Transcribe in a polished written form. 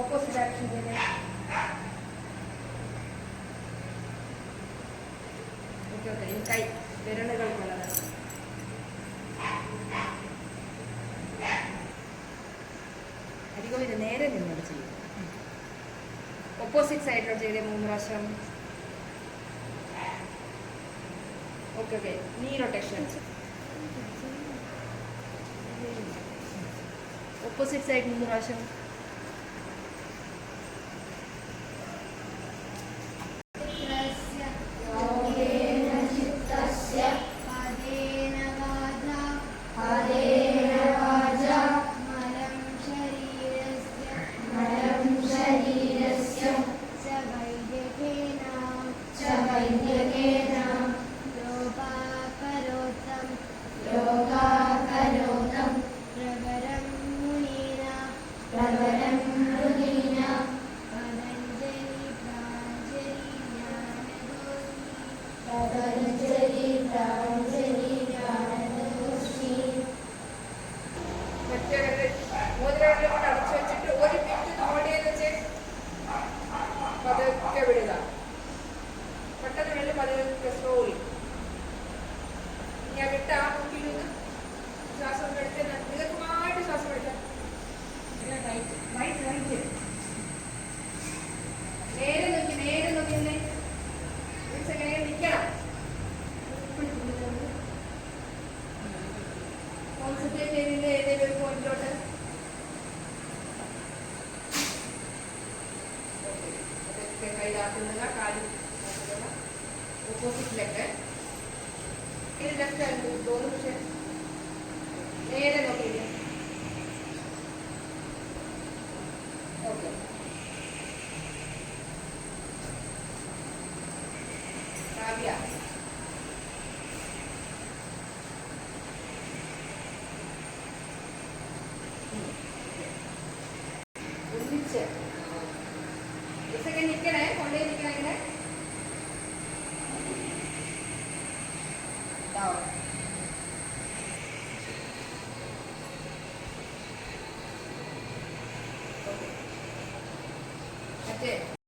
Opposite direction ചെയ്തേ. Okay okay. ഈ കൈ വിരലുകൾ നല്ലതാണ്. അധികം ഇത് നേരെ നിന്നോട് ചെയ്യും. ഓപ്പോസിറ്റ് സൈഡിലോട്ട് ചെയ്തേ 3 പ്രാവശ്യം. Okay okay. നീ റൊട്ടേഷൻ. ഓപ്പോസിറ്റ് സൈഡ് 3 പ്രാവശ്യം. പതുക്കെ വിടുക. പെട്ടെന്ന് വെള്ളം പതുക്കെ സ്ലോലി. ഞാൻ വിട്ട ആ മുക്കിൽ നിന്ന് ശ്വാസം എടുത്ത് ദീർഘമായിട്ട് ശ്വാസം എടുക്കാം. നേരെ നോക്കി തന്നെ എങ്ങനെ നിൽക്കണം. കോൺസെൻട്രേറ്റ് ചെയ്തിട്ട് ഏതെങ്കിലും ഒരു പോയിന്റിലോട്ട്. കൈതാക്കുന്നത് കാലും ഓപ്പോസിറ്റ് ലെഗ്. ഇത് ലെഫ്റ്റ് ഹാൻഡ് തോന്നും. പക്ഷെ നേരെ നോക്കിയില്ലേ. ഓക്കെ. കാവ്യ ഒന്നിച്ച് നിൽക്കണേ. കൊണ്ടേ നിൽക്കണേ. ഇങ്ങനെ